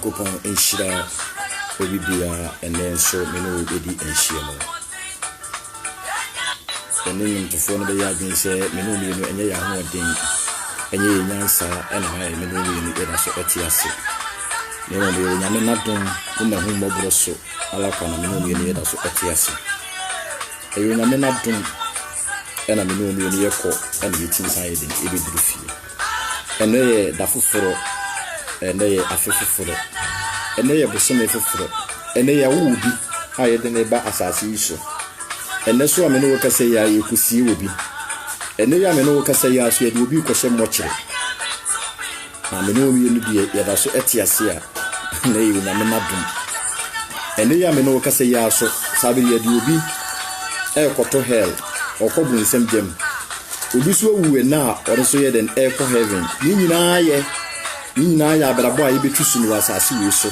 Yankopon enhyira obibia ene so me no edi enhyia mo ene ntofo no be ya adwen se me no mi no enye ya ho odin enye nyansa ena ha me no mi no eda so etiase ne no be nyame nadon na hu mobro so ala kwa na me no mi no eda so etiase eyo nyame nadon ena me no mi no yeko ena yetim sa yedin ebe duru fie ene da foforo ene ye afefoforo ene ye bosome foforo ene ye wubi ha ye de ne ba asase iso ene so amene wo kase ya yekusi wobi ene ya amene wo kase ya so ye de obi kwose mochire amene wo yenu die ye da so etiase a ne ye na me madum ene ya amene wo kase ya so sabe ye de obi koto hell okobu nsem gem obi so wuwe na ore so ye den ko heaven ni nyina ya abrabo a yebetu su no asase we so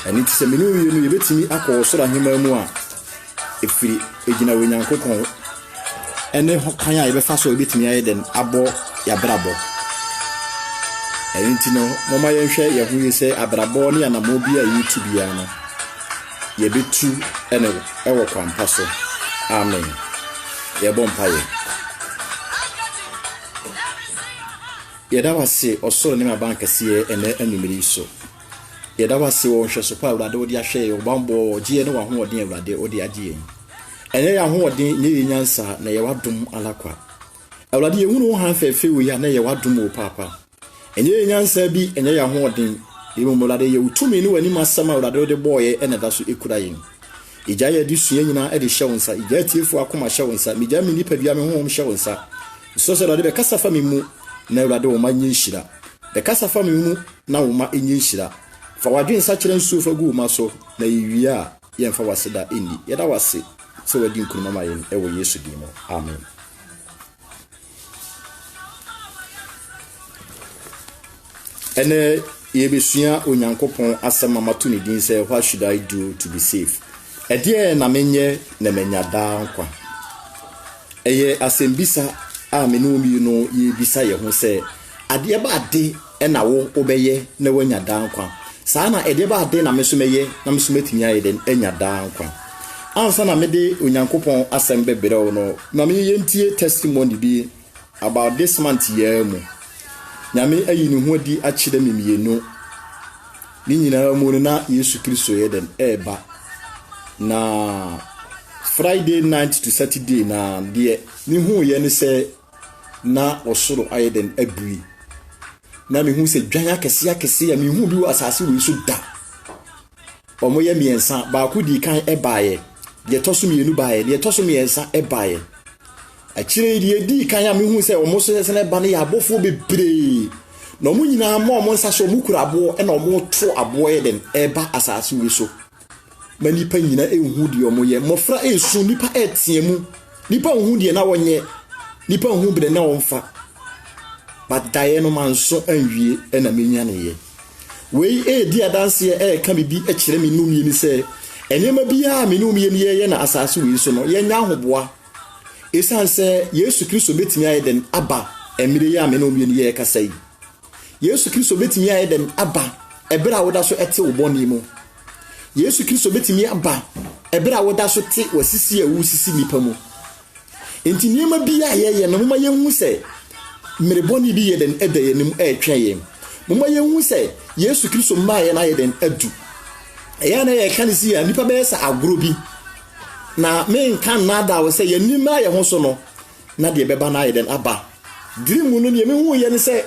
ani ti se me no yenu yebetimi akọ soro ahema mu a efiri egina we Nyankopon ene ho kan a yebefa so yebetimi aye den abo ya brabo ani ti no mama yenhwe ye hu yese abrabo ne anamo bi a YouTube ya no yebetu ene ewo kwampa so amen ye bompaye yeda wase osoro ne mabanka sie ene anumiri so yeda wase wo hwe so pa awrade odi ahwe ye obambo gie ne wa ho odin awrade odi agie ene ya ho odin ne nyansa na ye wadum alakwa awrade ye hunu ha fefe we ya na ye wadum o papa enye nyansa bi enye ya ho odin ye mo mulade ye utumi ne wani masama awrade odi boye ene da so ekura yin ija ye di sue nyina e de hyewonsa ija tiefu akoma hyewonsa mija mi nipa bia me ho hyewonsa so so awrade be kasa fa mi mu na awrade wo ma nyinhyira de kasa fa mi mu na wo ma nyinhyira fa wadwen sa kire nsuo fa gu ma so na yiwia a yemfa waseda eni yeda wase so wadi nkuruma ma yen e wo Yesu di mo amen ene yebesua Onyankopon asema matuni din say what should I do to be safe edie na menye na menya da nkwa eye asembisa a menumi no yebisa ye ho say ade ba ade na wo obeye na wanya da nkwa sana ede ba ade na mesomeye na mesometimi aye den enya da nkwa ansa na mede Onyankopon asembe bere no na me yentie testimony bi about this month year mu nyame ayi ni ho di a kire mimienu ni nyina mu na Yesu Kristo ye den eba na Friday night to Saturday na de ni hu ye ni se na osoro aye den abui na me hu se dwan akese ya me hu bi asase wo so da omo ye miensa ba ku di kan ebaaye de toso mienu baaye de toso miensa ebaaye a kire de di kan ya me hu se omo so se na ba ne ya abofo bebre na omo nyina ma omo nsa so mu kura abo e na omo to abo ye den eba asase wo so mani pa nyina ehu de omo ye mofra esu nipa etiemu nipa hu de na wonye nipa hu bre na wonfa badaye no manso anwie na menya ne ye we di adanse ka bibi a kire me numi ni se enema bia me numi ni ye na asase we so no ye nya hoboa esanse Yesu Kristo betimi aye den aba emire ya me numi ni ye kasai Yesu Kristo betimi aye den aba ebra woda so ete oboni mu Yesu Kristo betimi aba ebra woda so te wasisi awu sisi nipa mu enti niema bia ye no moma ye hu se mereboni bi ye den edaye nim etwen moma ye hu se Yesu Kristo ma ye na ye den adu eya na ye kan si ya nipa be sa agro bi na men kan na da wo se ye nima ye ho so no na de beba na ye den aba dream no ne me hu ye ne se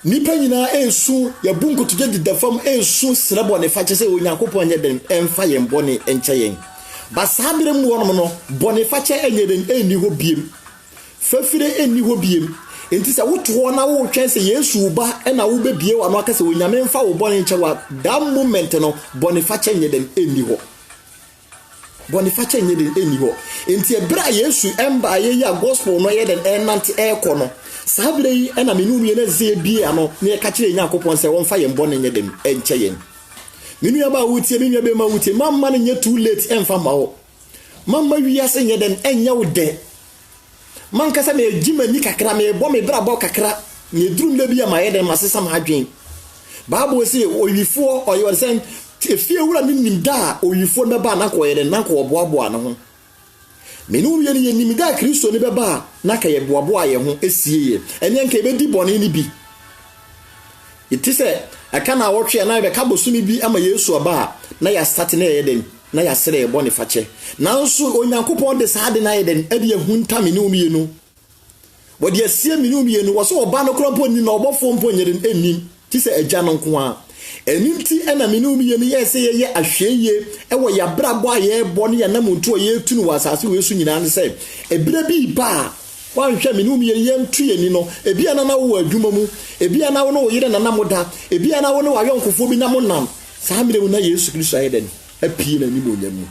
nipa nyina esu ya bunko to de da fam esu srabo ne fa che se Onyankopon ye den emfa ye mbone enche yen ba sabire mu wono no bone fa che enye den eni ho biem fafire eni ho biem enti se woto na wo twen se Yesu ba na wo bebie wa no aka se onyame mfa wo bone nche wa that moment no boniface nye dem eni ho boniface nye dem eni ho enti ebra Yesu emba ye ya gospel no ye den enante eko no sabre yi na menu ye na ze bie ano na ye ka kire Yakobon se won fa ye bone nye dem enche ye menu aba wutie menu be ma wutie mamma nye too late emfa ma wo mamma wiase nye dem enya wo de man kasa me jima ni kakra me bo me bra bo kakra me drum le bia ma ye dem masesa ma adwen Bible say oyifo oyo sen efie wura ni nimda oyifo me ba na ko ye dem na ko boaboa na ho menu ye ni nimda Kristo ni be ba na ka ye boaboa ye ho esie ye ene nka be di bone ni bi itise aka na wotwe na be ka bosumi bi ama Yesu aba na ya start na ye dem na ya sere bone fache nanso Onyankopon de saade na ye dem e de hunta menu mienu wodi asie menu mienu wo so oba no kro poni na obofo mpo nyere enim ti se agya no nko a enim ti na menu mienu ye se ye ahweye e wo ya brabo aye bone ya na muntu ye tunu wasase we su nyina ne se ebire bi ba wan hwe menu mienu ye ntu ye ni no ebia na wo adwuma mu ebia na wo no yire na namoda ebia na wo no wayonkofo bi na monam saa mire mu na Yesu Kristo ayeden apie na ni monyamu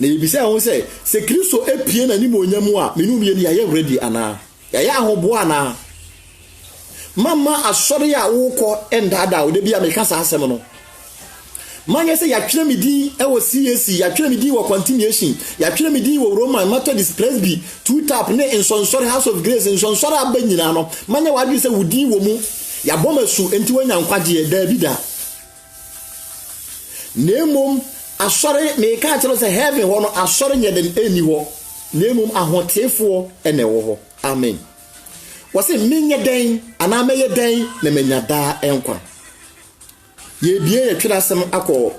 na yebisa ho se Kristo apie na ni monyamu a menu mienu ya ye ready ana ya ahobo ana mama asori a woko endada wo de bia me kasa asem no manye se ya twere medi e wo CAC ya twere medi wo continuation ya twere medi wo Roman Methodist Presby two tap ne insonsori House of Grace insonsori abanyina no manye wa bi se wudi wo mu ya bomasu enti wanya nkwaje da bida nemom asori me ka tell say heaven ho no asori nye den eni ho nemom ahotefo ene wo ho amen wase minye den ana meye den na menya da enkwa ye bie ye twira sem akọ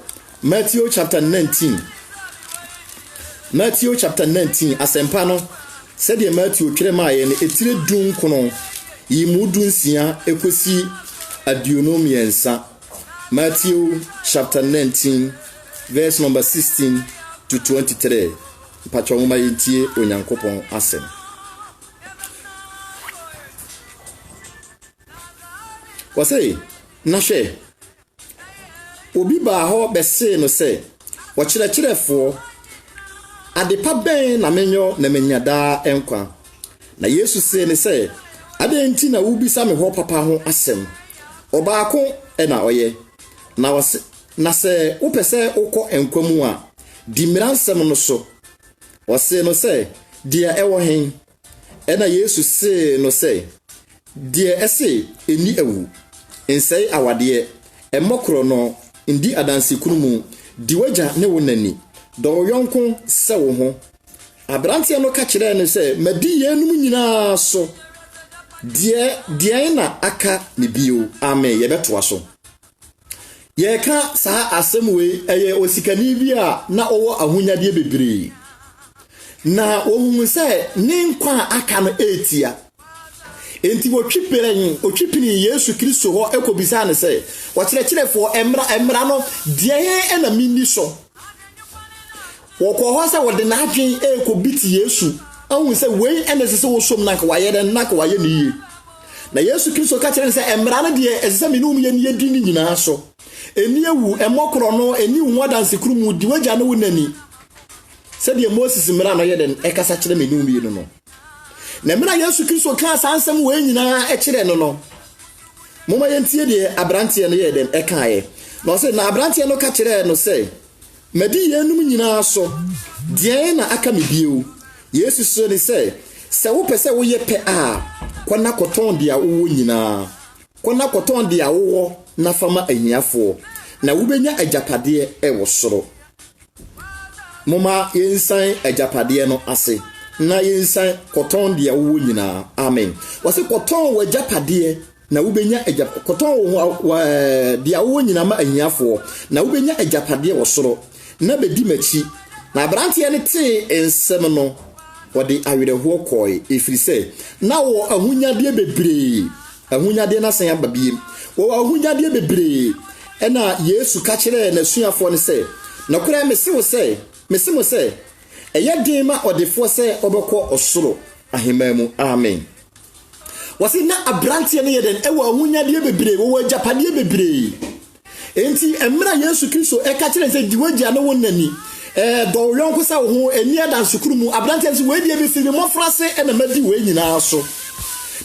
Matthew chapter 19 asempa no said ye Matthew twire ma ye ne etire dun kono yi mudun sia ekosi aduonomiensa Matthew chapter 19 verse number 16 to 23 pacho ma yentie Onyankopon asem wase na hwe obi ba ho bese no se wo kyerɛkyerɛfo adepa ben na menyo na menyada enkwa na Yesu se ne se ade nti na wubisa me ho papa ho asem obaako na oye na wase na se wopese ukọ enkwa mu a di miransem no so wase no se dia ewo hen na Yesu se no se dia ese eni ewu ensei awade emokro no ndi adansi kurumu diwaja ne wonani do yonko se wo ho abrante no ka kire ne se madi yenum nyina so die na aka ne bio amen ye beto so ye ka saa asemwe eye osikani bi a na owo ahunyade bebre na ohun se ne nkwa aka no etia enti otwipini Yesu Kristo ho ekobisa ne se wakyerɛkyerɛfo emra no die na minni so wokɔ ho se wode na adwen ekobiti Yesu ahun se wei se wo som na ka waye den na ka waye ni na Yesu Kristo ka kyerɛ se emra no de se minum ye ni edi ni nyina so eni ewu emokro no eni hu adanse kurumu di wagya no wonani se de Moses mra no ye den ekasa kyerɛ minum ye no na mra Yesu Kristo ka sansem we nyina ekire no moma yentie de abrante no ye dem ekae na se na abrante no ka kire no se madi yenum nyina so die na aka me bio Yesu so ni se wo pese wo ye pe a kwana koton dia wo nyina kwana koton dia wo na fama ahiafo na wo benya ajapade wo soro moma yensan ajapade no ase na yensan koton dia wo nyina amen wase koton wa japade na wubenya koton dia wo nyina ma ahiafo na wubenya ajapade wo soro na bedi machi na abrante ne te ensem no wode awerɛhoɔ kɔe efrise na wo ahunyade bebree ahunyade na san ababie wo ahunyade bebree ɛna Yesu ka kyerɛ na suafo ne sɛ na kora mese mo sɛ ɛyɛ den ma ɔdefo sɛ ɔbɛkɔ ɔsoro ahememu amen wasi na abrantie ne yeden ewa ahunyade bebre wo agapade bebre enti emra Yesu Kristo e ka kire se diwagya no wonnani do yonko sa ho eni adan sukuru mu abrantie se we die be fi mo frase e na madi we nyina so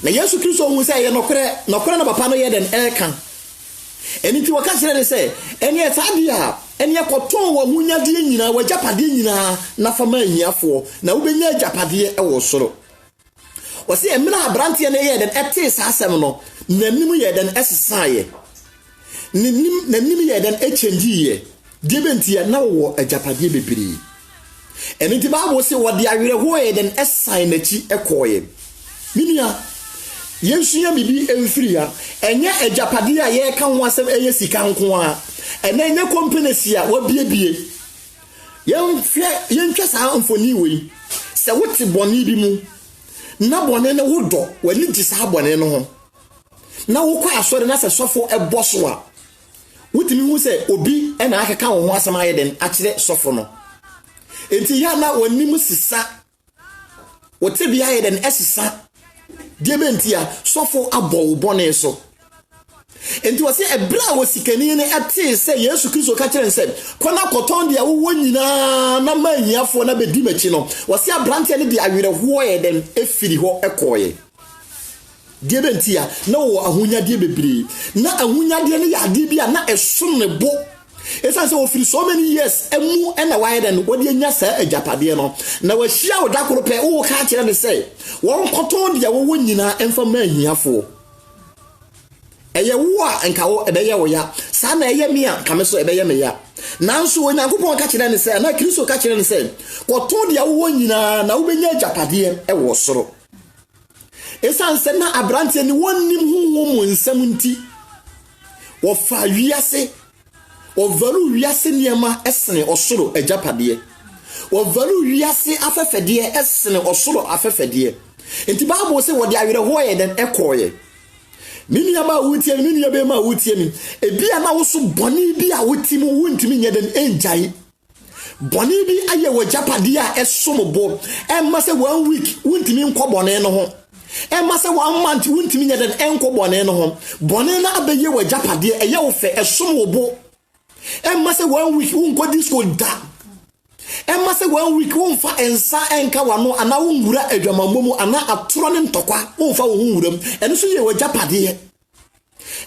na Yesu Kristo hu se ye nokore na papa no yeden e kan eni ti waka kire ne se eni etadia eni ekoton wo ahunyade nyina wo agapade nyina na fama ahiafo na wo benya agapade e wo soro wasi emra abrantie ne yeden ete sa asem no nanim yeden esesaye nanim yeden echendiye debentia na wo agapade bebre eni ti Bible se wo de awere ho yeden esan nachi ekoye minia yensuya bibi emfria enye agapade a ye kan ho asem eye sika nko a enye kompenesia wo biebie yentwa sa amfoni we se wote boni bi mu na bone ne wodo wani di sa bone no ho na wo kwa asore na se sofo eboso a wotimi hu se obi e na akeka wo ho asema yeden akire sofo no enti ya na wani mu sisa wote bia yeden esisa die bentia sofo abo bone so enti wose ebra wo sikani ne ate se Yesu Kristo ka kire nse kona koton dia wo nyina na manyiafo na bedi machi no wose abrante ne dia awere ho yeden efiri ho ekoye die bentia na wo ahunyade bebre na ahunyade ne yade bia na esom ne bo esan se wo firi so many years emu na widen wo de nya sa agapade no na wa hia wo dakoro pe wo ka kire ne se won koton dia wo nyina emfa manyiafo eye wo a nka wo ebeye wo ya sa na eye mi a kame so ebeye me ya nanso onyankopon ka kire ne se na Kristo ka kire ne se koton dia wo nyina na wo benya agapade e wo soro esan se na abrante ni wonnim huhu mu nsam nti wo fa wiase wo valu wiase niema esene osoro agapade wo valu wiase afefede esene osoro afefede enti Bible se wo de awere ho ye den ekoye mini ama wutie mini ya be ma wutie mi ebia na wo so boni bi a wuti mu wuntimi nye den enjai boni bi aye wo agapade a esomobo emma se 1 week wuntimi nkobone no ho emma se 1 month wuntimi nye den enkobone no ho bone na abeye wo agapade eye wo fe esomobo emma se 1 week unko disco da emma se 1 week unfa ensa enka wano ana wungura adwamamomu ana atoro ne ntokwa unfa wo hunwuram eno so ye wo agapade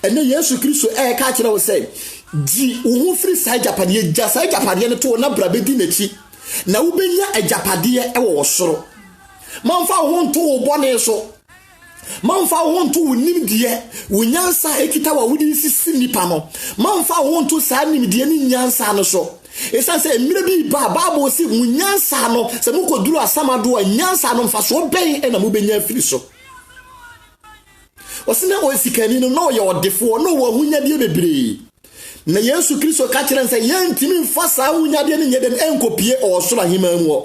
ene Yesu Kristo ka kire wo se di wo firi sa agapade ja sa agapade ne to na brabedi nachi na wo benya agapade e wo soro manfa wo nto wo bone so manfa wo nto wo nimdie wo nyansa ekita wa wudi sisi nipa no manfa wo nto sa nimdie ni nyansa no so esa se emire bi ba Bible si wo nyansa no se mukoduru asamado a nyansa no mfa so ben e na mo benya afiri so osina o sikani no ye odefo no wo hunyade bebre na Yesu Kristo ka kire nse yentimi mfa sa hunyade ne nyeden enkopie o soro ahima mu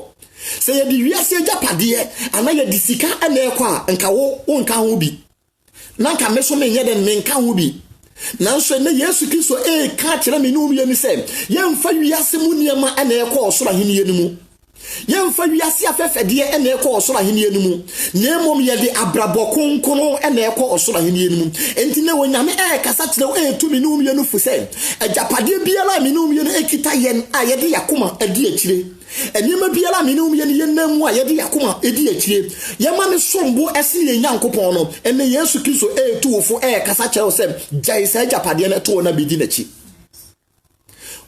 se ye di wiase agapade ana ye di sika ana ekwa nka wo nka ho bi na nka meso me nyeden me nka ho bi nanso ne Yesu Kristo ka kire me no ye ni se ye mfa wiase mu niema ana ekwa o soro ahima ye ni mu yemfa wiase afefede ene ekọ osoro ahenie nimu na emom ye de abrabo konkono ene ekọ osoro ahenie nimu enti na wonyame kasa kire tumi no ye no fu se agapade biara me no ye no ekita yen a ye de yakoma adi akire enima biara me no ye no ye namu a ye de yakoma adi akire ye ma ne sombo ese ye nyankopon no ene Yesu Kristo tuwofo kasa kire se jai sa agapade na to na bedi na chi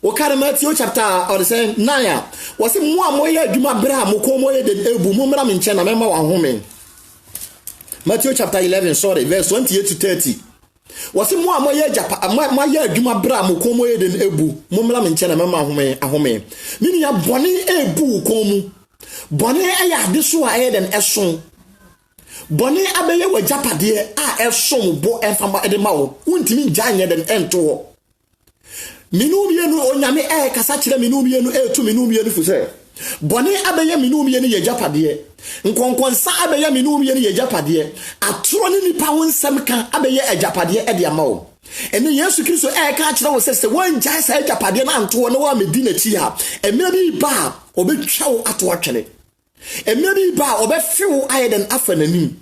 Wakara Matthew chapter 9 wase mu amoye adwuma bra moko moye de ebu mu mra menche na mema wa home Matthew chapter 11 verse 28 to 30 wase mu amoye moye adwuma bra moko moye de ebu mu mra menche na mema ahome mini ya bone ebu ko mu bone aya de so a den eson bone abeye wajapade a eson bo enfama edema wo untimi janye den ento minumienu onyame kasa kire minumienu tu minumienu fu se bone abeye minumienu ye japade nkonkonsa abeye minumienu ye japade atoro ni nipa wonsem kan abeye ajapade e de amawo ene Yesu Kristo ka kire wo se wonja sa ajapade na anto na wa medi na chi ha emira bi ba obetwa wo ato atwene Maybe ba obe few aye den afa nanim.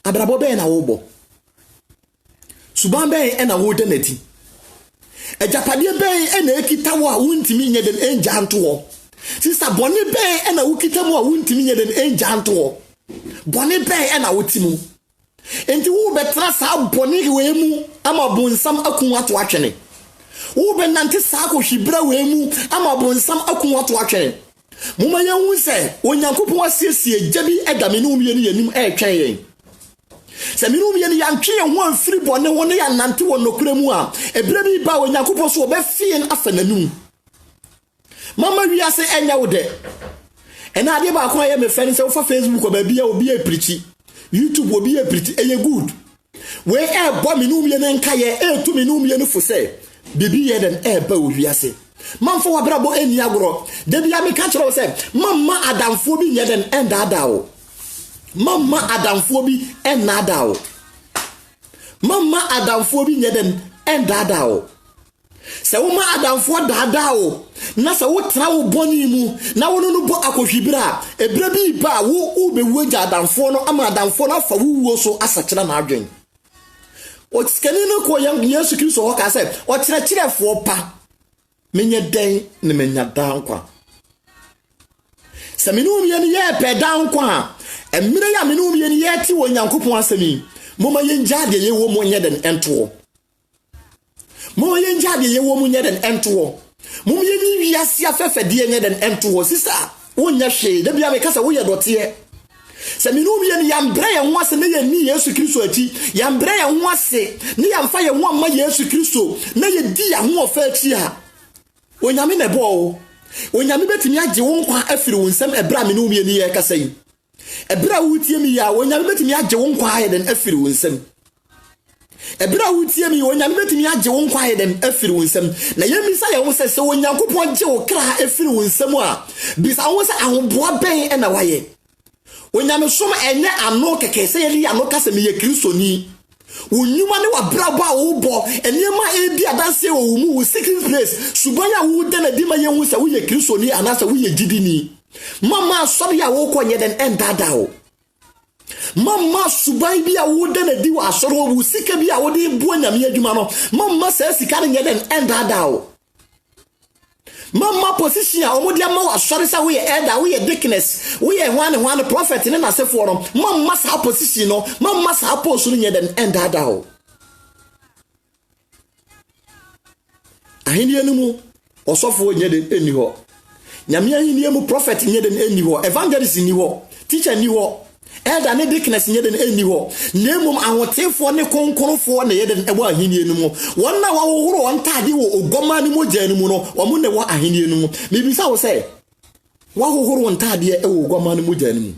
Abrabo be na wobo. Suban be na wo denati. Ejapade be na ekita wo a wuntimi nye den enja nto. Sister boni be na wukita mu a wuntimi nye den enja nto. Boni be na wotimu. Enti wo betra sa boni we mu ama bonsam akun ato atwene. Wo be nante sa ko hibra we mu ama bonsam akun ato atwene. Muma yehu se onyankopon asiesie jabi edame no umie ni yanim etwen yen. Se mi no umie ni yantwe ho amfiri bone wo ne ya nante wo nokura mu a ebere bi ba onyankopon so obe fien afananum. Mama wiase enya wo de. Ena ade ba ko ye me fani se wo fa Facebook o ba bia obi e preachi. YouTube obi e preachi eye good. We bo mi no umie ne nka ye to mi no umie no fo se bibi ye den ba wo wiase. Mamfo wa brabo eni agoro de bia me ka kire se mama adamfo bi nye den enda dawo. Mama adamfo bi enna dawo. Mama adamfo bi nye den enda dawo. Se wo ma adamfo dawo na se wo tra wo boni mu na wo no bo akohwibira ebra bi ba wo be wuja adamfo no ama adamfo na fa wuwo so asakira na adwen. O tsikani no ko Yesu Kristo ho ka se o kire pa menye den ne menya dankwa. Se minum ye ne ye pe dankwa emire ya minum ye ne ye ti wo Nyankopon asemi moma ye njade ye wo mo nye den ento. Moma ye njade ye wo mo nye den ento. Mom ye ni wiase afefede nye den ento. Sister wo nya hwe da bia me kasa wo ye dote. Se minum ye ne yambre ye ho ase ne ye ni Yesu Kristo ati yambre ye ho ase ne yamfa ye ho amma Yesu Kristo na ye di ya ho ofa ati ha. Onyame ne bo onyame betimi age wo nkwa afiri wo nsem ebra me no umie ni ye kasa yi ebra wutie mi ya onyame betimi age wo nkwa aye den afiri wo nsem ebra wutie mi onyame betimi age wo nkwa aye den afiri wo nsem na ye mi sa ye wo se onyankopon age wo kra afiri wo nsem a bisa wo se ahoboa ben e na waye onyame som enye ano keke se ye ano kasa me ye kristoni Unyuma ne wa braba wo bo enema ebi adanse wo mu wo secret place subanya wo de na di ma ye hu se wo ye Kristo ni anasa wo ye gidini mama asori ya wo konye den endada o mama suban bi a wo de na di wa asori wo sika bi a wo de bu anyame adwuma no mama se sika ne den endada o mama position a omo dia ma wa asori sa wo ye elder wo ye deaconess wo ye one prophet ne na sefo no mama sa position no mama sa post no nye den endada o ahini anumu osofo nye den eni ho nyame ahini mu prophet nye den eni ho evangelist ni ho teacher ni ho elder ne deaconess nye den eni ho nemum ahotefo ne konkonfo ne ye den ebo ahini anumu wonna wa wohoro wantade wo ogoma ne moja anumu no wo ne wa ahini anumu mebisa wo se wa wohoro wantade e wo ogoma ne moja anumu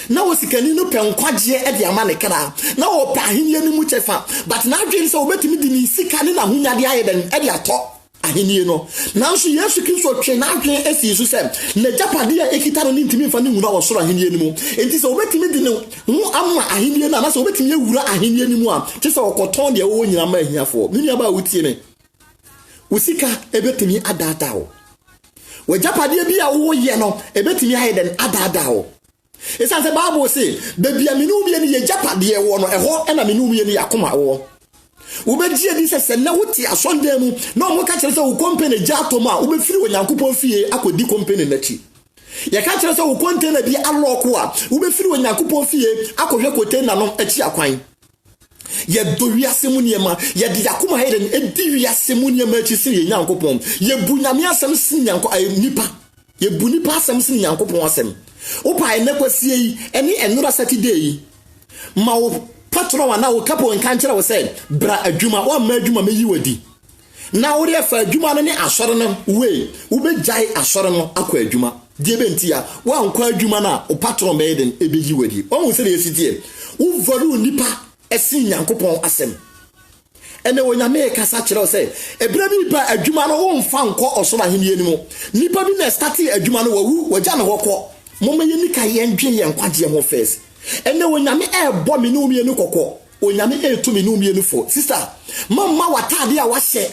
na wo sikani no penkwaje e de ama ne kra na wo pa ahini anumu chefa but na adwen se wo betimi di ni sika ne na hunyade aye den e de ato ahini no nanso Yesu Kristo twe na adwen esi su se na japade ya ekita no ntimi mfa ne huna wo soro ahini anumu enti se wo betimi di ne hu amma ahini na so wo betimi ewura ahini anumu a te se okoton de wo nyina ma ahiafo mini aba wutie me usika ebetimi adada wo wo japade bi a wo ye no ebetimi aye den adada wo esa se Bible say bebi aminu bi ne ye japade wo no eho na minu bi ne yakoma wo Ubeji edi se na wuti asonde mu na omo ka kire se wo company jato ma ubefiri onyankopon fie akodi company nachi ye ka kire se wo container bi aloko a ubefiri onyankopon fie akohwe container no achi akwan ye do wiase mu niema ye di yakoma heden edi wiase mu niema achi sire nyankopon ye bu nyame asem sin nyanko nipa ye bu nipa asem sin nyankopon asem opa ene kwasie yi ene enura Saturday yi ma wo patron wa na wo kapo nka nkira wo say bra adwuma wo ma adwuma meyi wadi na wo re fa adwuma no ne asore no we wo be jai asore no akọ adwuma die benti ya wo anko adwuma na o patron be den ebeyi wadi o wo se le sitie wo valu nipa esi nyankopon asem ene wo nyame kasa kire wo say ebra bi ba adwuma no wo mfa nko osoro aheni enimu nipa bi na start adwuma no wawu wagya ne hokọ mo me yeni ka ye ndwe ye nkwaje mo first ene wonyame bo me no mienu kokko onyame to me no mienu fo sister mama watade a wahye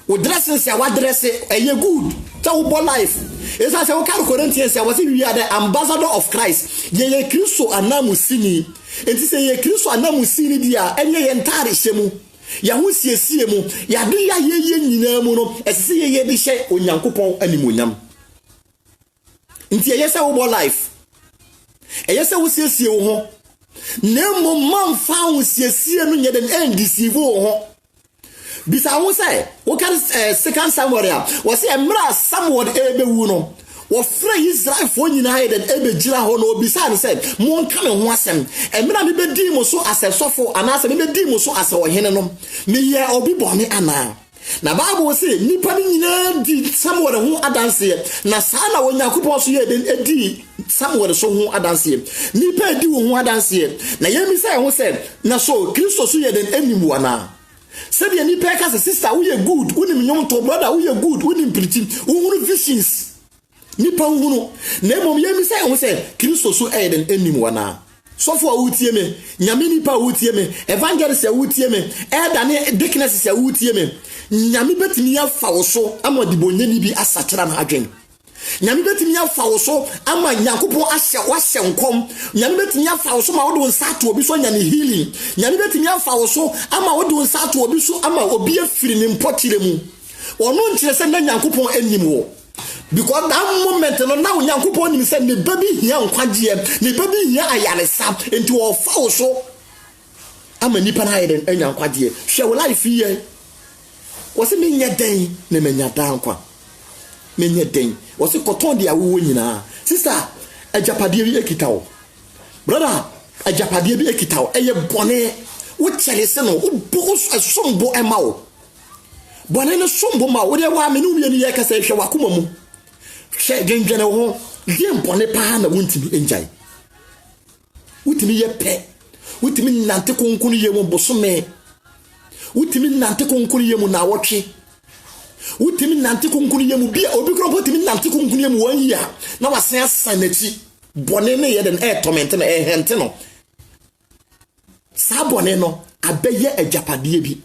wo dressing say wa dress eye good so wo life is as we carry Corinthians say was we are the ambassador of Christ ye Kristo anamusini enti say ye Kristo anamusini dia enye ye ntare hyemu ya ho siesie mu ya de ya ye nyina mu no esese ye de hye onyankopon animonyam enti ye say wo life eye say wo siesie wo ho na mo man fa wo siesie no nye den endeceive wo ho bisa wo say wo kan second Samuel was say emra Samuel ebewu no wo frɛ Israel fo nyina ye den ebegira ho no bisa ne say mo nka me ho asɛm emra me bedi mo so asɛsɔfo anase me bedi mo so asɛ ohene no me ye obi bɔne ana na Bible say nipa ni nyina di Samuel ho adanse na saa na Onyankopɔn so ye den edi Samuel so ho adanse nipa edi wo ho adanse na ye mi say ho say na so Kristo so ye den animu ana said ye nipa ka say sister wo ye good unim nyom to brother wo ye good unim pretty wo visions nipa hunu na emom ye mi say ho say Kristo so e den animu ana so for wutie me nyame nipa wutie me evangelist ya wutie me dane deaconess ya wutie me nyame betimi ya fa wo so ama dibonye ni bi asakira na adwen nyame betimi ya fa wo so ama Nyankopon ahye nkom nyame betimi ya fa wo so ma wo do nsato obi so nyane healing nyame betimi ya fa wo so ama wo do nsato obi so ama obi afiri ne mpotire mu ono nkire se na Nyankopon anim wo because that moment no now Nyankopon nim se ne baby hia nkwagie ne baby hia ayaresa enti wo fa wo so ama nipa na ayeden Nyankwagie hwe wo life ye wose menye den ne menya dan kwa menye den wose koton dia wo nyina sister ajapade bi ekitawo brother ajapade bi ekitawo eye bone wo chelese no wo bo sombo emawo bone no sombo ma wo de wa me no mi ni ye kasa hwe wakoma mu hwe dwendwene ho die bone pa na wontimi enjai wotimi ye pe wotimi nante konkunu ye mo bosome wutimi nante konkunu ye mu na wotwe wutimi nante konkunu ye mu bia obi kro potimi nante konkunu ye mu wanyi na wasen asanati bone ne ye den torment na hente no sa bone no abeye ajapade bi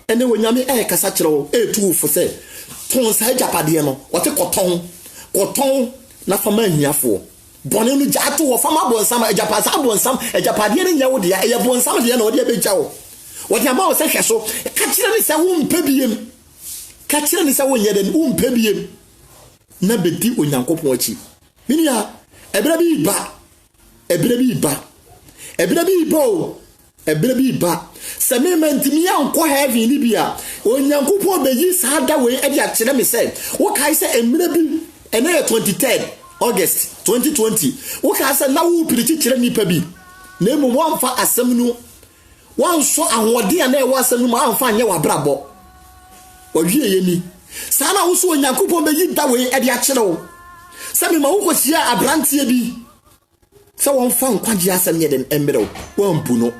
ene wonyame kasa kyerɛw tuufo sɛ ton sa ajapade no wote koton na fama hiafo bone no jato wo fama bonsam ajapade ne nyawo de ya bonsam de na wo de bejawo wodi ama wo se hwe so ka kire ne se wo mpabiem ka kire ne se wo nyeden wo mpabiem na bedi Onyankopon achi minia ebra bi ba se me mantimi anko heaven ni bia Onyankopon beyi sa da we e dia kire me se wo kai se emra bi ene 23rd August 2020 wo kai se na wo piriti kire nipa bi na emu mo amfa asem no wan so ahode na e wasam ma amfa anye wabrabo owie yemi sana wo so Onyankopon beyi da we e dia kire wo sabi ma wo kosia abrantie bi se won fa nkwaje asem ye den emberew wan buno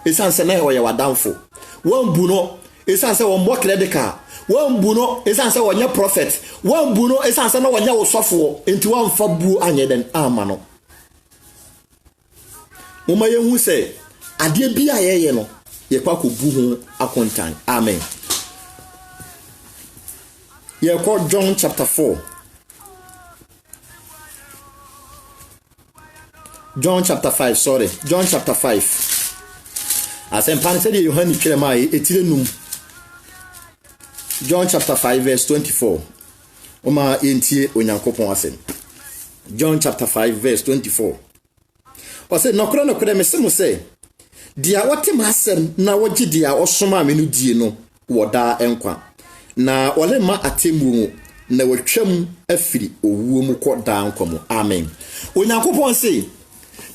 esanse na ho ye wadanfo wan buno esanse won mo creditor wan buno esanse won ye prophet wan buno esanse na won ye wo sofo enti wan fa bu anye den amano mo ma ye hu se ade bia ye no ye kwa ko bu ho akontan amen ye ko John chapter 4 John chapter 5 asempan se de Yohane twelema etire num John chapter 5 verse 24 oma yentie Onyankopon asem John chapter 5 verse 24 ose nokro me semo se dia wote masem na wogi dia osoma me no die no woda enkwa na ole ma atemu na wotwam afiri owuo mu kɔ da nkwa mu amen Onyankopon se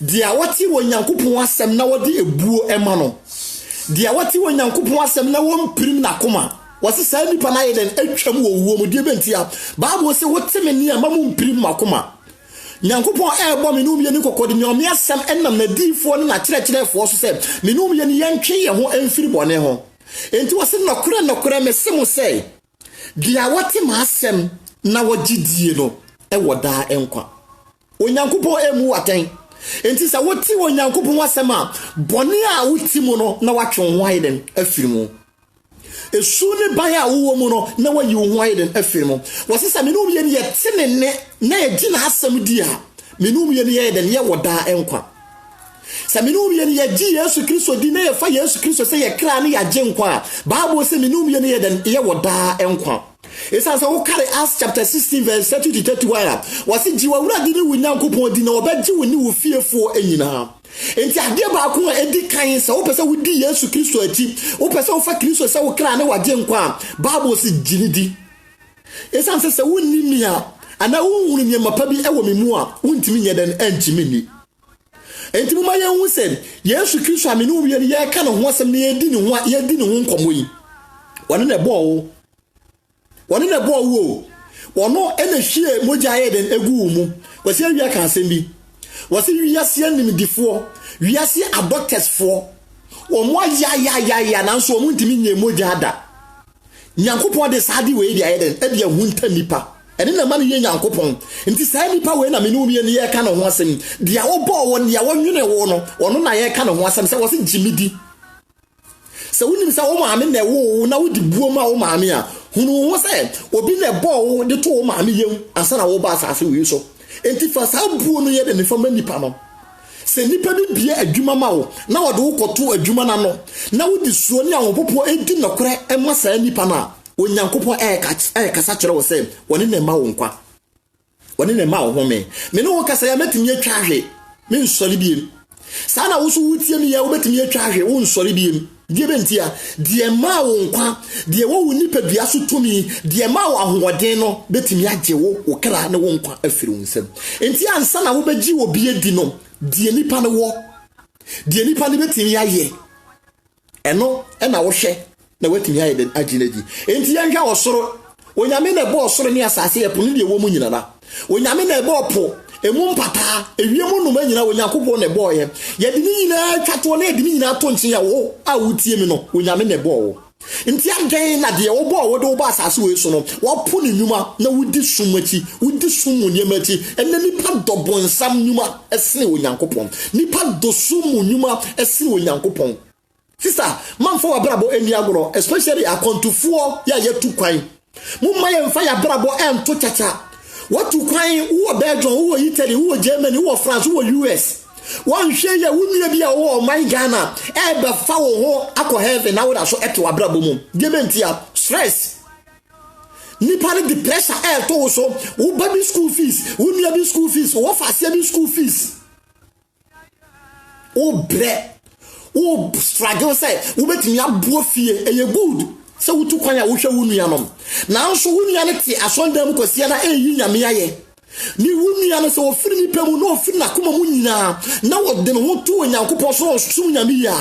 dia wote Onyankopon asem na wode ebuo ema no dia wote Onyankopon asem na wompirim na koma wose sa nipa na yeden atwam wo owuo mu die bentia Bible se wote me ni ama mu mpirim makoma Nyankopon ebo me no mieni kokodi nyome asem enam na difo na kyerɛkyerɛfo so se me no mieni yɛntwe ye ho amfiri bɔne ho enti wose nokora me semo se dia wote ma asem na wogidie no ɛwɔ daa enkwa Onyankopon emu waten enti sa wote Onyankopon asem a bɔne a woti mu no na watwe ho ayeden afiri mu esune baya wo mu no na wayi wo hwan den afiri mo wose sa menum ye ne tenene na ye gina asam di a menum ye ne ye den ye woda enkwa sa menum ye ne ye gi Yesu Kristo di na ye fa Yesu Kristo se ye kra ne ya ge nkwa Bible se menum ye ne ye den ye woda enkwa esa sa wo carry Acts chapter 16 verse 30 to 31 wose gi wa wura di ne wo Nyankopon di na obegye wo ni wo fiefo enyina enti ade ba ko edi kan se wo pese wo di Yesu Kristo ati wo pese wo fa Kristo se wo kra ne wa ge nkwa Bible se gini di esa se wo ni mi a ana wo hunu mi mapa bi ewo me mu a wo ntimi nye den antimi ni enti mama ye hu se Yesu Kristo amene wo ye ka no ho asem ne ye di ne ho nkomo yi wone na bo wo wono ene hie moja ye den egu mu wase awia ka asem bi wase wiase animdifo wiase adopters fo wo mo ya na nso mo ntimi nye moja da Nyankopon de sadi we dia ye den e dia hunta nipa ene na ma ne Nyankopon nti sa nipa we na menum ye ne ye ka no ho asem dia wo bo wo ne wo nwene wo no ono na ye ka no ho asem se wase jimidi se wonim se wo maame na wo na wo di buo ma wo maame a hunu wo se obi na bo wo de to wo maame yem ansa na wo ba asase we so enti fa sa buo no ye de ne fama nipa no se nipa bi bie adwuma ma wo na wo de wo koto adwuma na no na wo di suo ne ahopopo enti nokore e ma sa nipa na Onyankopon kasa kyerɛ wo se woni na ma wo nkwa woni na ma wo home me no wo kasa ya metimi atwa hwe me nsɔre biem sa na wo so wutie me ya wo betimi atwa hwe wo nsɔre biem die bentia die ma wo nkwa die wo nipa dua so tumi die ma wo ahoɔden no betimi agye wo kra na wo nkwa afiri wo nsam enti ansa na wo begi wo bie di no die nipa no wo die nipa no betimi aye eno na wo hwɛ na watimi aye den aginadi enti yanhwa osoro onyame na bo osoro ne asase ye ponu de wo mu nyina na onyame na bo po emu mpata ewiem no ma nyina Onyankopon na bo ye ye de nyina twato na de nyina to nchen ya wo a wutie mi no onyame na bo wo enti agen na de wo bo wo de wo ba asase we so no wo po ne nyuma na wudi sumachi wudi sumu nyemachi enne nipa dobonsam nyuma esene Onyankopon nipa dosumu nyuma esene Onyankopon sister man for brabo eni agro especially akontufuo ya yetu kwan mumma ye mfa ya brabo ento chacha watu kwan wo Belgium wo Italy wo Germany wo France wo US won hwe ya wunua bia wo man Ghana e be fa wo ho akọ heaven na wo da so eto brabo mum gementia stress nipa ne the pressure to so wo baby school fees wunua bi school fees wo fa sia bi school fees o bre o struggle say wo betimi abo fie eye good se wutu kwan ya wo hwe wunua no na nso wunua ne te asondam kosia na eyi nyame aye ni wunua no se wo firi ni pemu no firi na koma mu nyina na wo de no ho to Onyankopon so sum nyame ya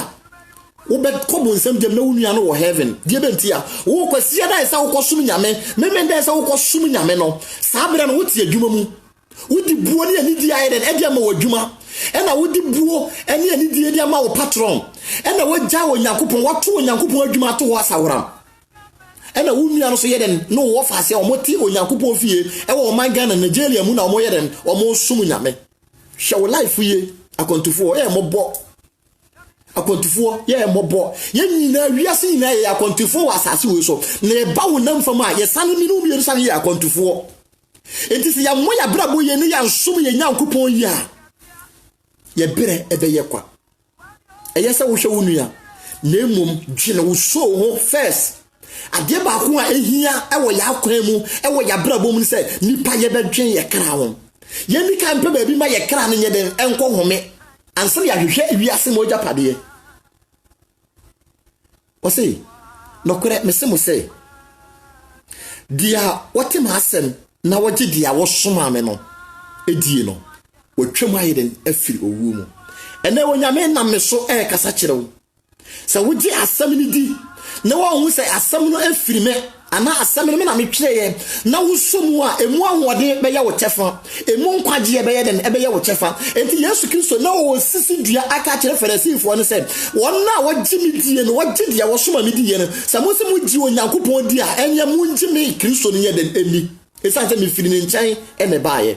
wo bet kobo nsem dem na wunua no wo heaven die bentia wo kosia da isa wo kosum nyame memende isa wo kosum nyame no sa bere no wo tie adwuma mu wodi buo ne ani di aye den e dia ma wo adwuma ena wodi buo ene ani die dia ma wo patron ena wogya Onyankopon wato Onyankopon adwuma to wo asawram ena wunua no so yeden no wo fa se omoti Onyankopon fie e wo man Ghana Nigeria mu na omo yeden omo sum nyame hwe wo life ye akontufo ye mobo akontufo ye mobo ye nyina wiase nyina ye akontufo asase we so na e ba wo nam fam a ye sanu mi no mi yerusa ye akontufo enti se ya mo ya brabo ye ne ya nsum ye Nyankopon yi a ye bere ebe ye kwa eyesa wo hwe wunua na emom dwene wo so ho first ade ba ko a ehia ewo ya kwan mu ewo ya brabo mu se nipa ye bedwen ye kra ho ye ni kan pe ba bi ma ye kra no nye den enko home anse ya hwehwe wiase mo japade o sei no kure mesemo sei dia wotem asem na woje dia wo soma me no edie no wotwem ayeden afiri owu mu ene wonyame na me so kasa kirewo se woje asem ni di na wo hu se asem no afiri me ana asem no me na me tweye na wo somu a emu ahode be ye wo tefa emu nkwaje be ye den be ye wo tefa enti Yesu Kristo na wo sisi dua aka kire Farisifo no se won na woje mi die no woje dia wo soma mi die no se mo se mo ji Onyankopon di a enye mo nji me Kristo no ye den emi esa se mi firi ni nkyɛn ene baaye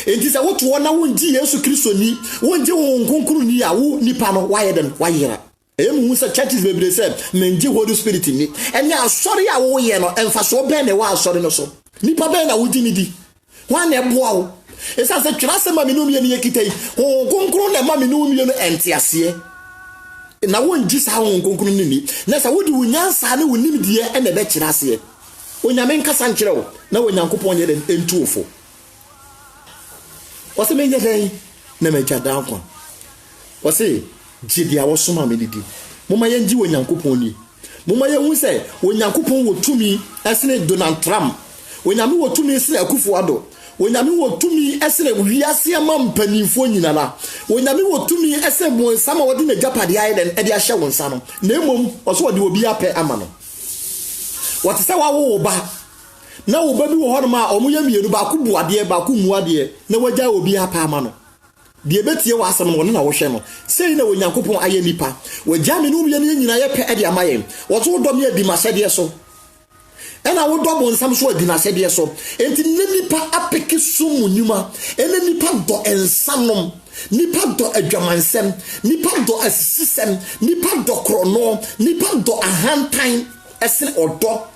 enti se woto na wonji Yesu Kristo ni wonje won konkuru ni a wo nipa no waye den wayera Emu say churches bebre say menji Holy Spirit ni. Enya asori a wo ye no emfa so ben ne wa asori no so. Nipa ben na wudi ni di. Wan na eboa wo. Esa say twira se ma me no mi ne yekitai. Ho konkron na ma me no mi no entiase. Na wonji sa ho konkron ni. Na sa wodi wunyansa ne wonim die e na be kira ase. Onyame nkasa nkire wo. Na wonyankopon ye den entuofo. Wase menye den na meja dan kwa. Wase jidi a wosoma me didi. Moma yenji wonyankopon ni. Moma ye hu se wonyankopon wo tumi esene Donald Trump. Wonyame wo tumi esene Akufo-Addo. Wonyame wo tumi esene wiase ama mpanimfo nyina la. Wonyame wo tumi esene bonsama wodi na Japade aiden e de ahye wonsa no. Na emom oso wodi obi apɛ ama no. Wate se wa wo ba. Na wo ba bi wo hono ma omo yamienu ba ku buade ba ku muade na wagya obi apɛ ama no. Die betie wa asam no na wo hwe no. Sei na wonyankopon aye nipa. Wagya me no mu ye nyina ye pɛ e de amaye. Woto dom ye di masede so. Ena wo do bonsam so adi na sede so. Enti nipa apeke sumu nyuma. Ene nipa do ensanom. Nipa do adwamansem. Nipa do asisem. Nipa do krono. Nipa do ahantan. Esen odo.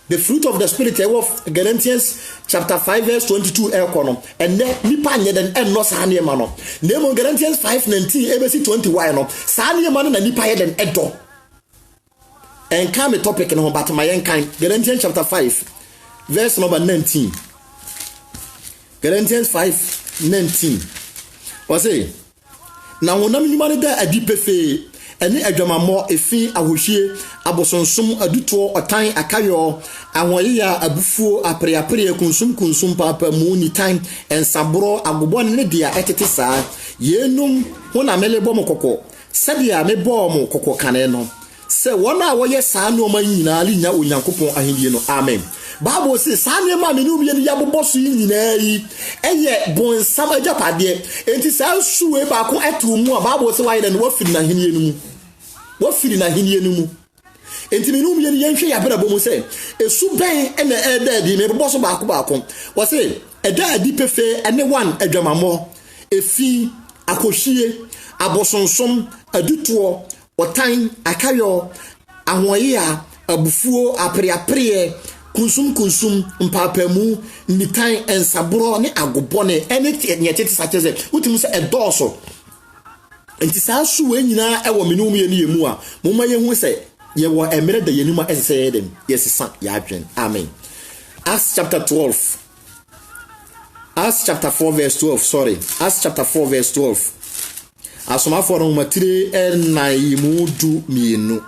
The fruit of the spirit of Galatians chapter 5 verse 22 ekono. And nipa nye den enno sa ne ma no. Nemo Galatians 5:19 ABC 21 no. Sa ne ma no na nipa ye den edo. And come a topic in home, but my kind. Galatians chapter 5, verse number 19. Galatians 5:19. What's it? Now, when I'm human, a deep fe, and a drama more a fee, a wishie, a bosonsum, a duto, a time, a cayo, a waia, a buffo, a pre consum papa, moony time, and sabro, a bubon nedia etitisa, ye num, when I mele bomo coco, Sadia me bomo coco caneno. Se wona woye saa no ma nyina ali nya onyankopon ahendie no amen. Bible say saa ne ma me no bi ne yaboboso nyina yi eye bonsam Japade enti saa suwe ba ko etu mu a Bible say waye no wafiri na ahenie no mu wafiri na ahenie no mu enti me no bi ne yenhwe ya bra bomu say esu ben ene eda di me boboso ba ko wo say eda adi pefe ene one adwamamo efi akohie abosonsom aduto Otan akayo ahoyea abufuo apreapre kunsum mpapamu nitan ensabro ne agobone ene nyetete sakeze utimu se edoso enti saa suwe nyina ewo menum ye ne yemu a moma ye hu se ye wo emere da yenuma esese yedem yesisa ya adwen amen. Acts chapter 12 Acts chapter 4 verse 12 sorry Acts chapter 4 verse 12 Asoma for matire enaimudu mienu.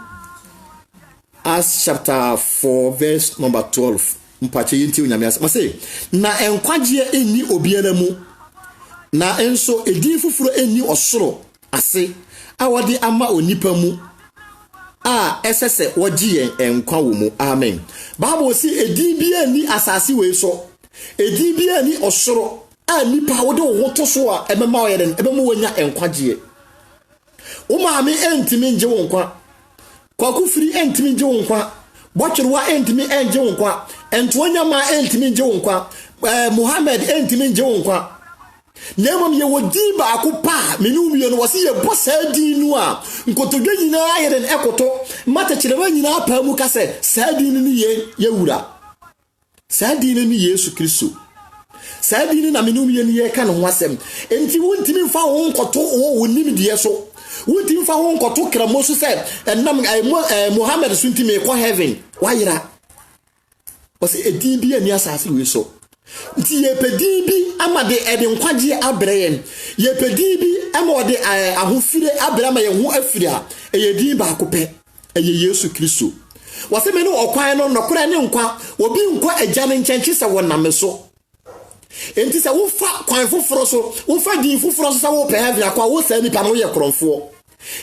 Acts chapter 4 verse number 12. Mpache yinti onyame ase. Mase na enkwagye eni obiara mu. Na enso edi fufuro eni osoro ase. Awode ama onipa mu. Esese wogye enkwa wo mu. Amen. Bible si edi bia ni asase we so. Edi bia ni osoro. Nipa wode wo to so a ebema oyeden ebema wonya enkwagye. Maame entimi nje wonkwa kwakufiri entimi nje wonkwa bochirwa entimi enje wonkwa entonya ma entimi nje wonkwa Muhammad entimi nje wonkwa nemam ye wodi ba akupa menum ye no wose ye bosa dinu a nkotodwe nyina ayeren ekoto mata kireba nyina apa mu kase sadinu ni ye wura sadinu ni Yesu Kristo sadinu na menum ye ni ye ka no wasem enti wontimi mfa wo nkoto wo nim die so Wuti fa won koto kramo so se enam Muhammad suntimi ko heaven wayira was edin bi ani asase we so nti ye pedin bi amade ede nkwagye abreyen ye pedin bi amode ahofire abrama ye ho afire a ye din ba akopɛ eye Yesu Kristo wase me no okwan no nokora ne nkwa obi nkwa agya ne nkyɛnkye sɛ wonam so enti se wo fa kwan foforo so wo fa din foforo so sa wo pɛ heaven akwa wo sa nipa no ye kromfo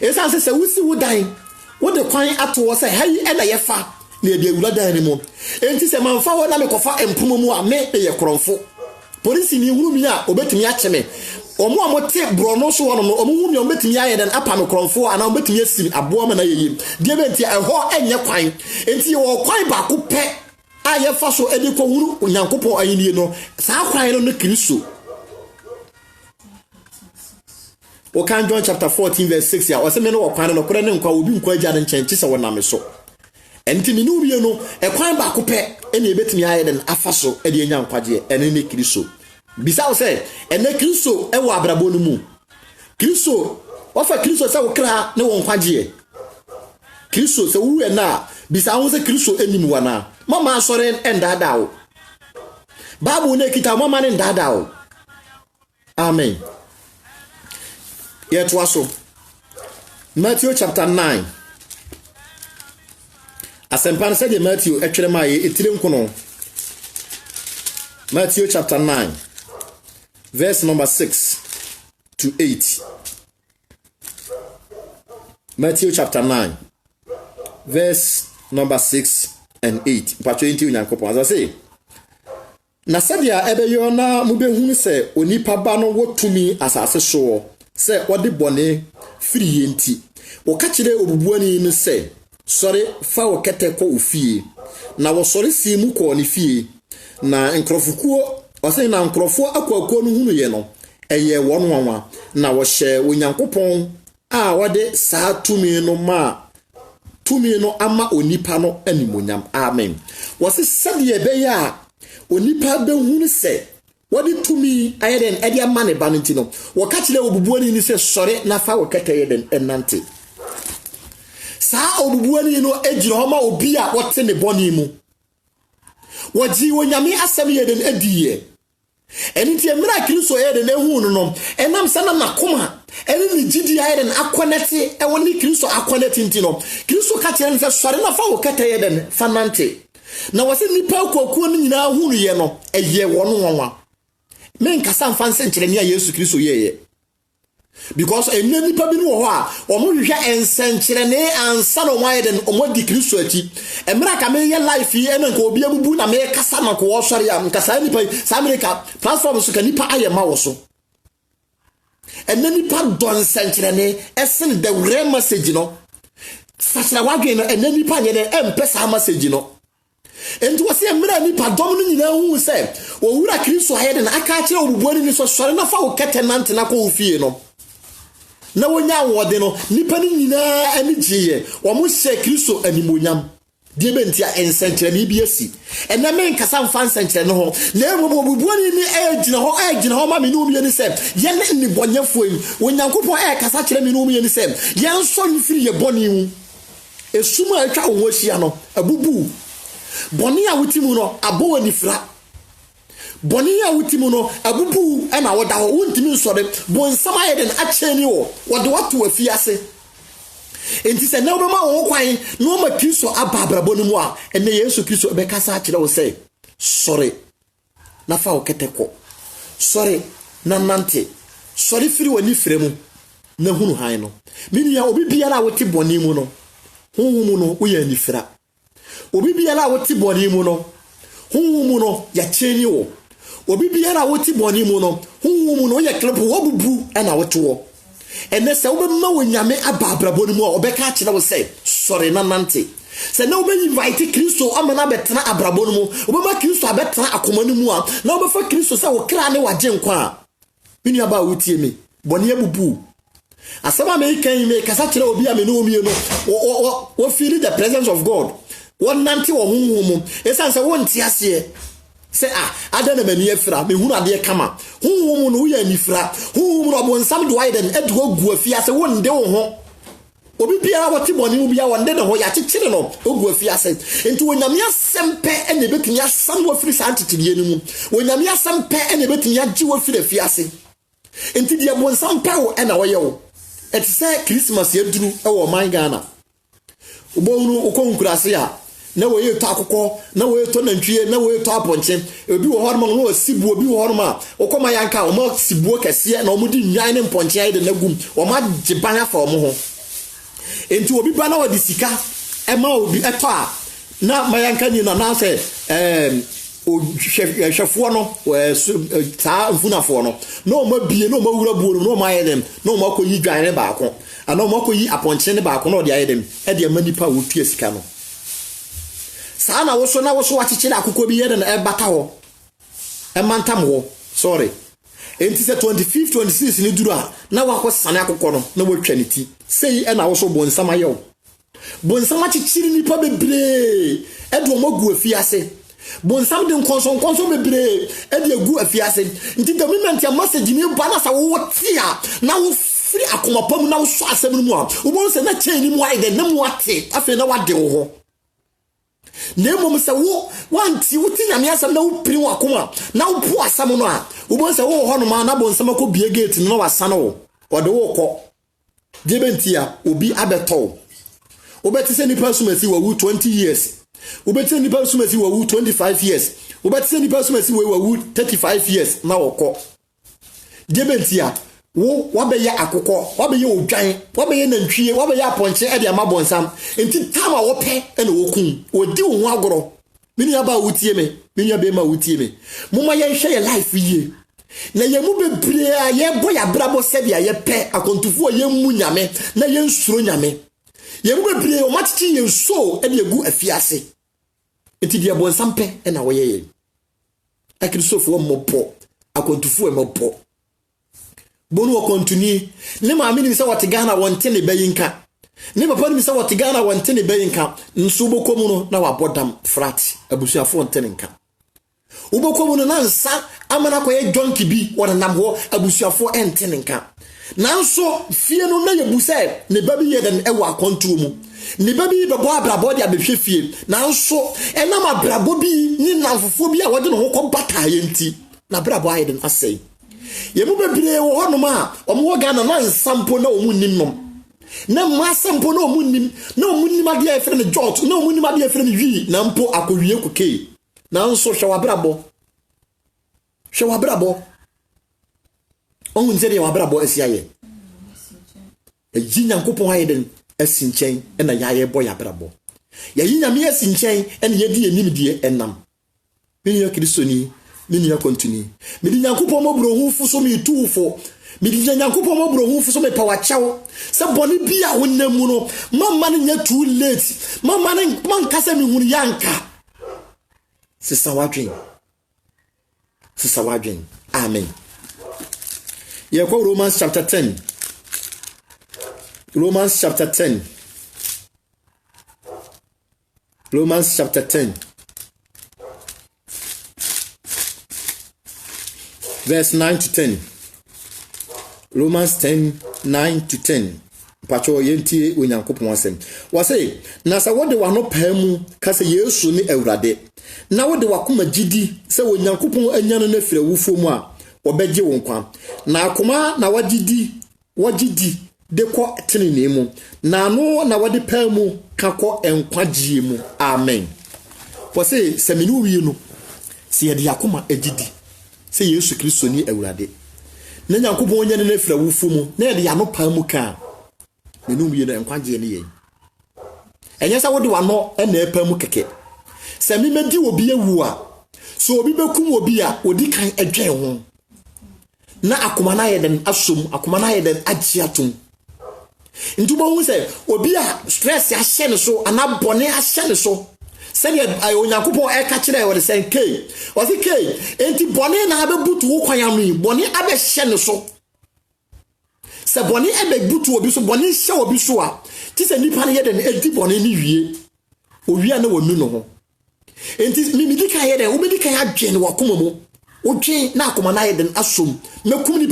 esa se wo si wo dan wo de kwan ato wo se hayi e na ye fa na e de wura dan ni mo enti se manfa wo na me kofa empomo mu a me ye kromfo polisi ni huru mi a obetumi akyeme omo amote brono so wono omo hu mi obetumi aye den apa me kromfo ana obetumi asim abo ma na yeye de benti eho enye kwan enti wo kwan ba ko pɛ aye fa so edi ko huru onyankopon ayini no saa kwan no Kristo o kan John chapter 14 verse 6 ya o se me no okwan no kora ne nkwa obi nkwa agya ne nkyɛn kyese wonam so enti me no wie no ekwan ba ko pɛ ene ebetimi aye den afa so e de nya nkwagye ene ne Kristo bisa wo se ene Kristo e wo abrabo no mu Kristo ofa Kristo se wo kra ne wo nkwagye Kristo se wo na bisa wo se Kristo enim wana mama asore endada wo babu ne kita mama ne ndada wo amen yet waso Matthew chapter 9 asempan said Matthew etwere ma ye etire nkono Matthew chapter 9 verse number 6 to 8 Matthew chapter 9 verse number 6 and 8 patwenti unyankopon as I say na sadia ebeyo na mubehunu se onipa ba no wotumi asase so se wode bone firi yenti wo ka kire obubuani no se sori fa wo kete ko ofie na wo sori si mu ko ni fie na nkrofukuo ose na nkrofo akwakuo no hunu ye no eye won wanwa na wo hye onyankopon a wode saa tumi no ama onipa no animonyam amen wo se sadia ebeya onipa behunu se wadi tumi ayeden edi amane banenti no wakachile obubuani ni se sore na fa wakata yeden enante sa obubuani no ejira homa obi a wote ne boni mu waji wonyame asem yeden ediye eniti emira Kristo yeden ehunu no enam sana nakoma eni ni gidi ayeden akonete e woni Kristo akonete ntino Kristo kachile nse sore na fa wakata yeden fanante na wase nipa kokuo ni nyina hunu ye no eye wono wonwa men kasa mfanse nkyerene a Yesu Kristo yeye because enne nipa bi no ho a omo hwehwe ensenkyerene ansa no widen omo di Kristo ati emra ka me ye life yi ene nka obi abubu na me kasa na ko wo sori am kasa nipa sa America platform so ka nipa aye ma wo so enne nipa don senkyerene esen the real message no sasra wadwe no enne nipa nye ne empesa message no enti wase emra nipa dom no nyina hu se wo wura Kristo ayede na aka kire obubuani ni so sore na fa wo ketenante na ko ofie no na wonya wode no nipa ni nyina ani giye wo mo se Kristo animonyam die bentia ensenkyere ni biasi ena men kasa mfa nsenkyere no ho na obubuani ni agina ho ma me no mi ni se ye ne ni bonyafo yi wonyankopon kasa kire me no mi ni se ye nso mfiri ye boni hu esuma atwa wo hia no abubu boni a wutimu no abo ni fra boni a wutimu no abubu na woda ho wontimi nsore bon sama yeden acheni wo wode watu afiase enti se na obema wo kwan no ma Kristo ababrabo no mu a ene Yesu Kristo be kasa akire wo se sore na fa wo keteko sore na nante sore firi wani fremu na hunu han no mini ya obi biara wote boni mu no huhu no wo ya ni fra obi biara woti boni mu no huhu no ya cheni wo obi biara woti boni mu no huhu no ya klepo wo bubu na woto wo ene se wo ma wonyame ababrabo no mu a obeka akire wo se sore na nante se na wo invite Kristo amana betena abrabo no mu obema Kristo abetena akoma no mu a na wo befa Kristo se wo kra ne waje nkwa a bini aba wotie me boni abubu asama me kan me kasa kire obi a me no mi no wo feel the presence of God won nanti wo huhu esan se won ti ase se adana mani afira me hunu ade kama huhu no ya nifira huhu no bonsam do widen edwo gu afia se won de wo ho obi biara woti boni obi a wonde de ho ya kikire no ogu afia se enti wonyame asempe ene betumi asam wo firi santitide ni mu wonyame asempe ene betumi agi wo firi afia se enti de bonsam pawo ena wo ye wo eti se Christmas yeduru e wo man Ghana ubonu ukonkurase ya na wo ye to akokọ na wo ye to nantwie na wo ye to aponche obi wo horma no sibuo obi wo horma okoma yanka o ma sibuo kese na o mudi nwan ne mponche ayi de nagum o ma giban afa o mo ho enti obi ba na wo di sika e ma obi eto a na mayanka ni na se o hwefo no ta mfunafo no no ma bie no ma wura buo no ma ayedem no ma koyi dwan ne baako ana ma koyi aponche ne baako no de ayedem e de ma nipa wo tu sika no sa na wo so wachichira akukọ bi yede na e bata ho e mantam ho sorry enti se 25 26 ni duru a na wakọ sane akokọ no na wotwa ne ti sei e na wo so bonsam ayew bonsam achichiri nipa bebre e do magu afiase bonsam de nkonso bebre e de agu afiase nti the moment ya message ni ba na sa wo tia na wo firi akomapam na wo so asem no mu a wo bon se na chain ni mu ai de na mu ate afi na wade wo ho Nemo se wo wanti wuti nyame asem na wo piri wo akoma na wo po asam no a wo bon se wo ho no ma na bon se mako bie gate no wasane wo ode wo kọ debentia obi abeto obeti se nipa sumasi wo 20 years obeti nipa sumasi wo 25 years obeti se nipa sumasi wo 35 years na wo kọ debentia wo wabeye akokọ wabeye odwan wabeye nantwie wabeye aponche e de amabonsam enti tama wo pe e na wo kun odi wo ho agoro mini aba wutie me mini aba ma wutie me moma ye hwe ye life yie na ye mu bebre a ye boya brabo se bia ye pe akontufo ye mu nyame na ye nsuro nyame ye mu bebre o matichi ye so e de egu afiase enti dia bonsam pe e na wo ye akrisofo mopo akontufo mopo bonu wo continue ne ma amini se wote Ghana wonte ne bayinka ne papa ni se wote Ghana wonte ne bayinka nso bokomu no na wabodam frat abusuafo wonte ne nka ubokomu no na nsa amana koye jonki bi wona nam ho abusuafo ente ne nka nanso fie no na yebusa ne babi ye den ewa akonto mu ne babi bebo abrabo dia behwe fie nanso enam abrabo bi ni namfofo bi a wode no ho ko bataye nti na brabo aye den asai yemu bebre wo hono ma omo Ghana na nsampo na omu nimnom na masampo na omu nim na omu nim ade efre ne jot na omu nim ade efre ne wi na mpo akowie kuke na nso hwe wabrabo ongu nzere wabrabo asiaye ejinya nkopon ayeden asinchen na yaye boy abrabo yayinya me asinchen na yedi enim die enam mini ya kristoni mini ya continue mini nyankopon mobro hu fuso mi tuufo mini nyankopon mobro hu fuso me pawachawo se boni bia wonnamu no mamma ne nya too late mamma ne man kasa mi hunu yanka sisa wadwen amen ye ko Romans chapter 10 Romans chapter 10 verse 9 to 10 Romans 10 9 to 10 pacho yenti onyankopon asem wase na sa wode wa no paamu kase Yesu ni Awurade na wode wakoma gidi se onyankopon anya no na fira wufo mu a obegye wo nkwa na akoma na wagidi de ko tenene mu na no na wode paamu kako enkwagye mu amen wase seminu wi no se yede akoma agidi se Yesu Kristo ni Awurade na nyankopon anya no na fira wufo mu na yede ya no paamu ka menu wi no enkwagye ne ye enye sa wode wa no na paamu keke se mi medi obi awu a so obi bekum obi a odi kan adwen ho na akoma na yeden asom akoma na yeden agiatum ntubo hu se obi a stress ya hye ne so ana bone a hye ne so se ye onyankopon e ka kire wore se ke o se ke enti bone na abebutu wo kwan anu bone abe hye ne so se bone ebe butu obi so bone hye obi so a ti se nipa ne yeden edi bone ni wie owie na wonu no ho enti mimidika yede ubedika ya dwen wakoma mu odwen na akoma na yeden asom mekum ni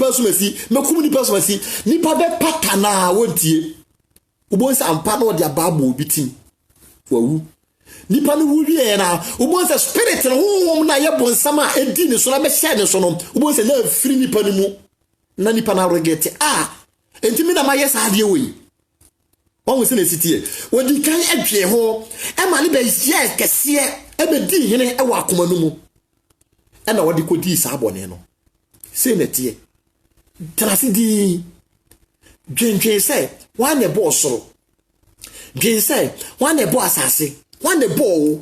pasumasi nipa be patana wontie ubonsa ampa na odi ababo obitin wawu nipa no wuwie na ubonsa spirit no wom na ye bonsama edi ni so na be hye ni so no ubonsa na afiri nipa ni mu na nipa na regete enti mi na ma yes ade we won se na sitie wodi kan adwe ho e ma ne be yes kese ebe di hene e wa akoma no mu e na wodi ko di sa abone no se na tie trasi di dwen se wan ne bo soro dwen se wan ne bo asase wan ne bo